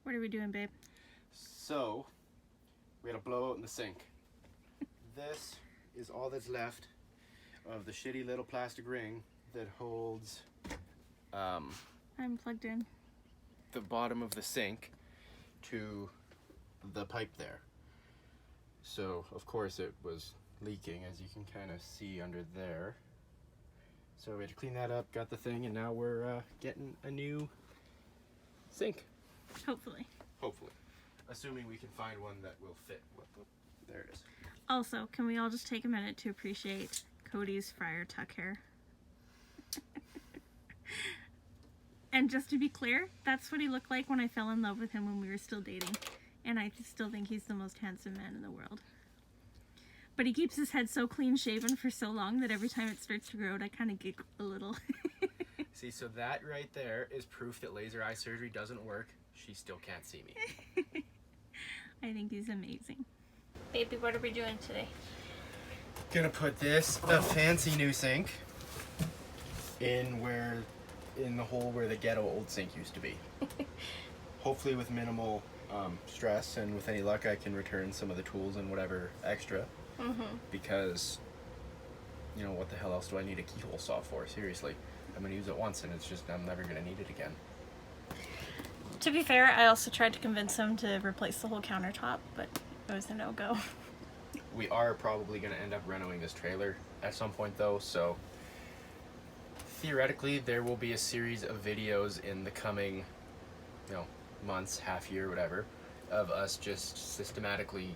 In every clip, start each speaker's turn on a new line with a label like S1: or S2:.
S1: What are we doing, babe?
S2: So, we had a blowout in the sink. This is all that's left of the shitty little plastic ring that holds
S1: I'm plugged in.
S2: the bottom of the sink to the pipe there. So, of course, it was leaking, as you can kind of see under there. So we had to clean that up, got the thing, and now we're getting a new sink.
S1: Hopefully.
S2: Hopefully. Assuming we can find one that will fit. There it is.
S1: Also, can we all just take a minute to appreciate Cody's Friar Tuck hair? And just to be clear, that's what he looked like when I fell in love with him when we were still dating. And I still think he's the most handsome man in the world. But he keeps his head so clean shaven for so long that every time it starts to grow out, I kind of giggle a little.
S2: See, so that right there is proof that laser eye surgery doesn't work. She still can't see me.
S1: I think he's amazing. Baby, what are we doing today?
S2: Gonna put this, a fancy new sink, in the hole where the ghetto old sink used to be. Hopefully with minimal stress, and with any luck I can return some of the tools and whatever extra. Because, you know, what the hell else do I need a keyhole saw for? Seriously. I'm going to use it once and it's just, I'm never going to need it again.
S1: To be fair, I also tried to convince him to replace the whole countertop, but it was a no-go.
S2: We are probably going to end up renovating this trailer at some point though, so theoretically there will be a series of videos in the coming, you know, months, half year, whatever, of us just systematically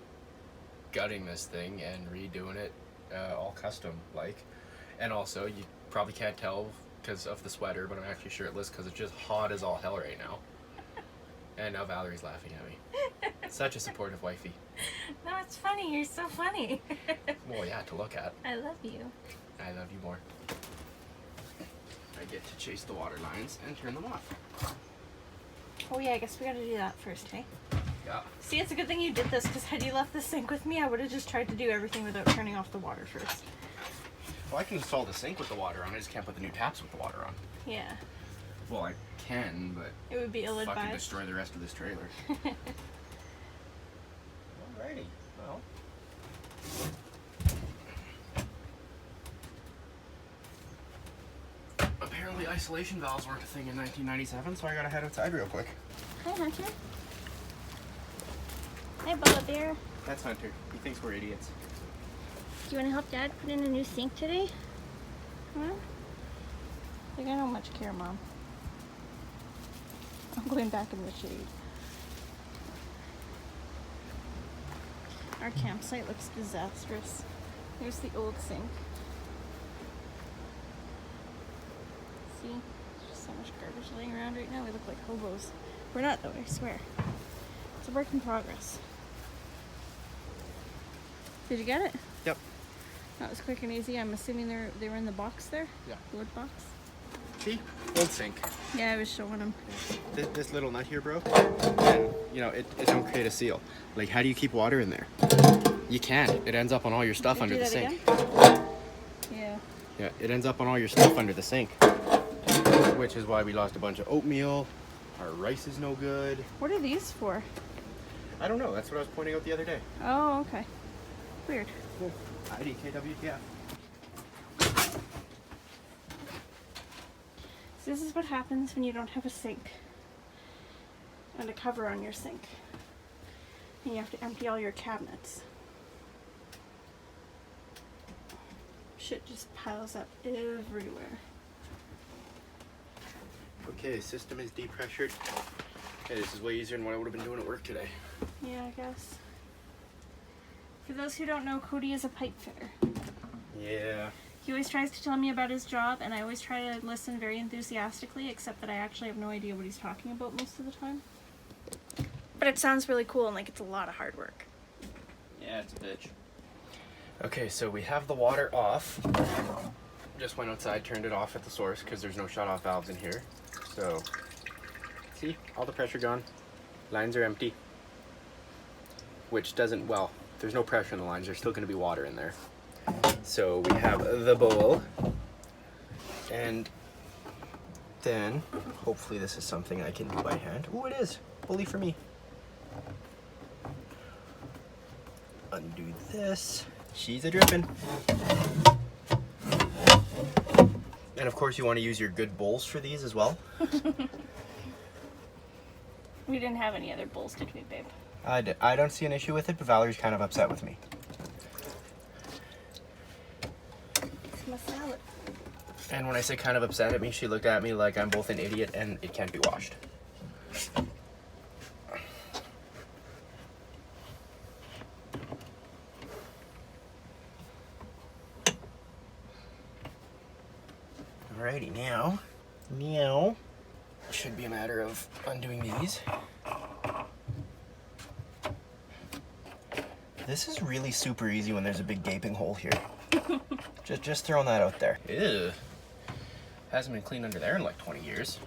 S2: gutting this thing and redoing it all custom like. And also, you probably can't tell because of the sweater, but I'm actually shirtless because it's just hot as all hell right now. And now Valerie's laughing at me. Such a supportive wifey.
S1: No, it's funny. You're so funny.
S2: Well, yeah, to look at.
S1: I love you.
S2: I love you more. I get to chase the water lines and turn them off.
S1: Oh yeah, I guess we gotta do that first, hey?
S2: Yeah.
S1: See, it's a good thing you did this, because had you left the sink with me, I would have just tried to do everything without turning off the water first.
S2: Well, I can install the sink with the water on. I just can't put the new taps with the water on.
S1: Yeah.
S2: Well, I can, but
S1: it would be ill-advised.
S2: Fucking destroy the rest of this trailer. Alrighty. Well. Apparently isolation valves weren't a thing in 1997, so I gotta head outside real quick.
S1: Hi, Hunter. Hi, Bubba Bear.
S2: That's Hunter. He thinks we're idiots.
S1: Do you want to help Dad put in a new sink today? Huh? Like, I don't much care, Mom. I'm going back in the shade. Our campsite looks disastrous. Here's the old sink. See? There's just so much garbage laying around right now. We look like hobos. We're not, though, I swear. It's a work in progress. Did you get it?
S2: Yep.
S1: That was quick and easy. I'm assuming they were in the box there?
S2: Yeah.
S1: Wood box?
S2: See? Old sink.
S1: Yeah, I was showing them.
S2: This little nut here broke, and, you know, it don't create a seal. Like, how do you keep water in there? You can't. It ends up on all your stuff under the sink.
S1: Again? Yeah.
S2: Yeah, it ends up on all your stuff under the sink. Which is why we lost a bunch of oatmeal. Our rice is no good.
S1: What are these for?
S2: I don't know. That's what I was pointing out the other day.
S1: Oh, okay. Weird.
S2: Cool. IDKWTF.
S1: So this is what happens when you don't have a sink and a cover on your sink. And you have to empty all your cabinets. Shit just piles up everywhere.
S2: Okay, system is depressured. Okay, this is way easier than what I would have been doing at work today.
S1: Yeah, I guess. For those who don't know, Cody is a pipe fitter.
S2: Yeah.
S1: He always tries to tell me about his job, and I always try to listen very enthusiastically, except that I actually have no idea what he's talking about most of the time. But it sounds really cool, and like it's a lot of hard work.
S2: Yeah, it's a bitch. Okay, so we have the water off. Just went outside, turned it off at the source because there's no shut-off valves in here. So, see, all the pressure gone. Lines are empty. Which doesn't, well, there's no pressure in the lines. There's still going to be water in there. So we have the bowl. And then, hopefully this is something I can do by hand. Ooh, it is. pulley for me. Undo this. She's a dripping. And of course you want to use your good bowls for these as well.
S1: We didn't have any other bowls, did we, babe?
S2: I don't see an issue with it, but Valerie's kind of upset with me.
S1: It's my salad.
S2: And when I say kind of upset at me, she looked at me like I'm both an idiot and it can't be washed. Alrighty, now it should be a matter of undoing these. This is really super easy when there's a big gaping hole here. just throwing that out there. Ew. Hasn't been cleaned under there in like 20 years.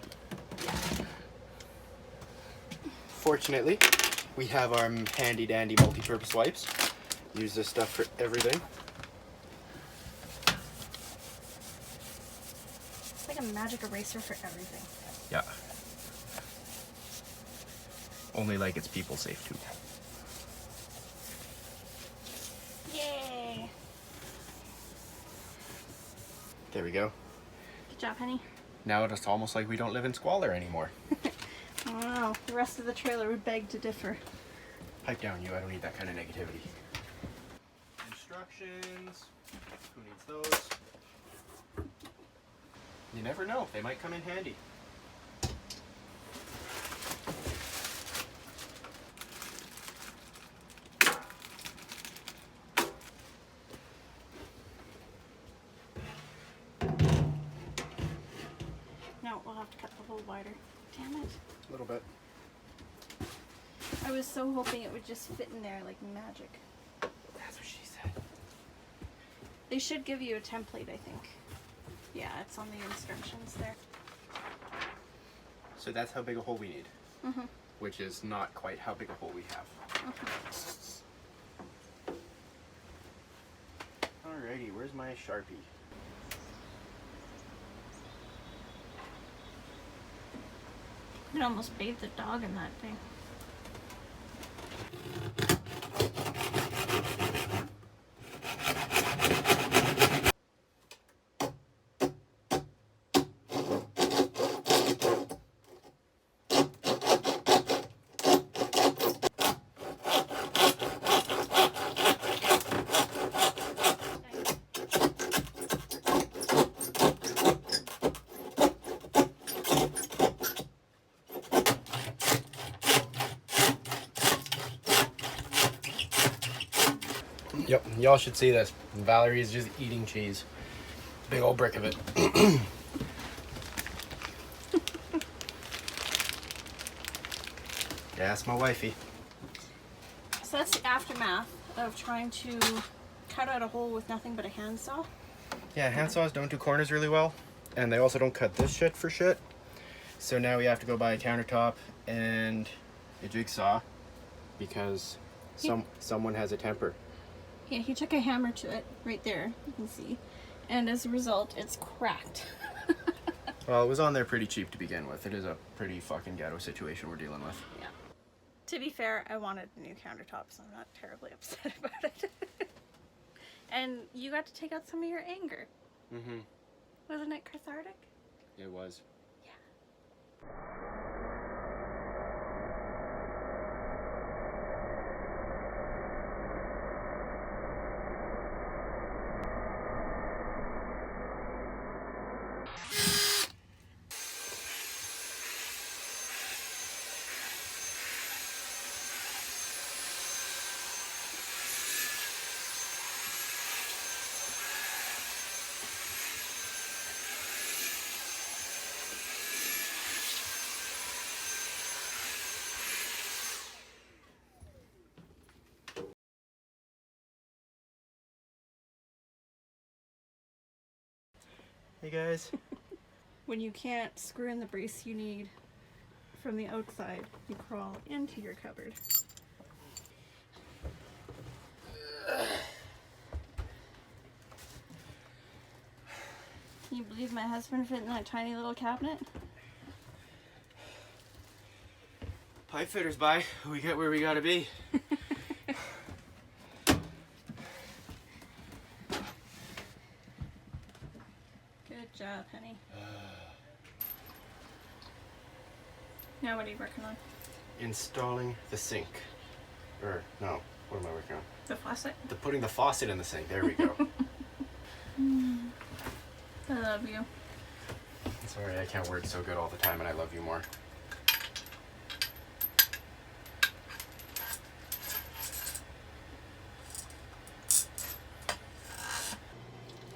S2: Fortunately, we have our handy dandy multi-purpose wipes. Use this stuff for everything.
S1: It's like a magic eraser for everything.
S2: Yeah. Only like it's people safe too.
S1: Yay!
S2: There we go.
S1: Good job, honey.
S2: Now it's almost like we don't live in squalor anymore.
S1: Wow, the rest of the trailer would beg to differ.
S2: Pipe down, you. I don't need that kind of negativity. Instructions. Who needs those? You never know. They might come in handy.
S1: No, we'll have to cut the hole wider. Damn it.
S2: A little bit.
S1: I was so hoping it would just fit in there like magic.
S2: That's what she said.
S1: They should give you a template, I think. Yeah, it's on the instructions there.
S2: So that's how big a hole we need.
S1: Mm-hmm.
S2: Which is not quite how big a hole we have. Alrighty, where's my Sharpie?
S1: You could almost bathe the dog in that thing.
S2: Yep, y'all should see this. Valerie is just eating cheese. Big old brick of it. Yeah, that's my wifey.
S1: So that's the aftermath of trying to cut out a hole with nothing but a handsaw.
S2: Yeah, handsaws don't do corners really well. And they also don't cut this shit for shit. So now we have to go buy a countertop and a jigsaw because someone has a temper.
S1: Yeah, he took a hammer to it right there, you can see. And as a result, it's cracked.
S2: Well, it was on there pretty cheap to begin with. It is a pretty fucking ghetto situation we're dealing with.
S1: Yeah. To be fair, I wanted a new countertop, so I'm not terribly upset about it. And you got to take out some of your anger.
S2: Mm-hmm.
S1: Wasn't it cathartic?
S2: It was.
S1: Yeah.
S2: Hey guys.
S1: When you can't screw in the brace you need from the outside, you crawl into your cupboard. Can you believe my husband fit in that tiny little cabinet?
S2: Pipe fitters by. We get where we gotta be.
S1: Good job, honey. Now what are you working on?
S2: Installing the sink. Or, no, what am I working on?
S1: The faucet?
S2: Putting the faucet in the sink. There we go.
S1: I love you.
S2: Sorry, I can't word so good all the time, and I love you more.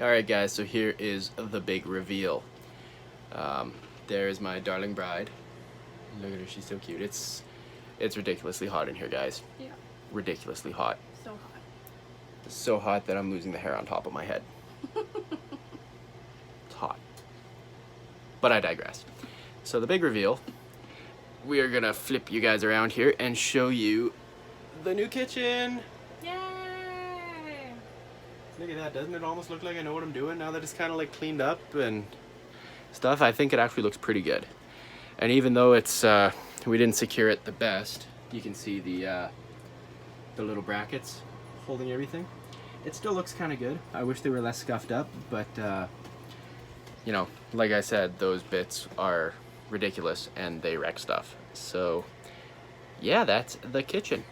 S2: Alright guys, so here is the big reveal. There's my darling bride. Look at her, she's so cute. It's ridiculously hot in here, guys.
S1: Yeah.
S2: Ridiculously hot.
S1: So hot.
S2: It's so hot that I'm losing the hair on top of my head. It's hot. But I digress. So the big reveal, we are gonna flip you guys around here and show you the new kitchen.
S1: Yay!
S2: Look at that, doesn't it almost look like I know what I'm doing now that it's kind of like cleaned up and stuff? I think it actually looks pretty good. And even though it's, we didn't secure it the best, you can see the little brackets holding everything. It still looks kind of good. I wish they were less scuffed up, but you know, like I said, those bits are ridiculous and they wreck stuff. So yeah, that's the kitchen.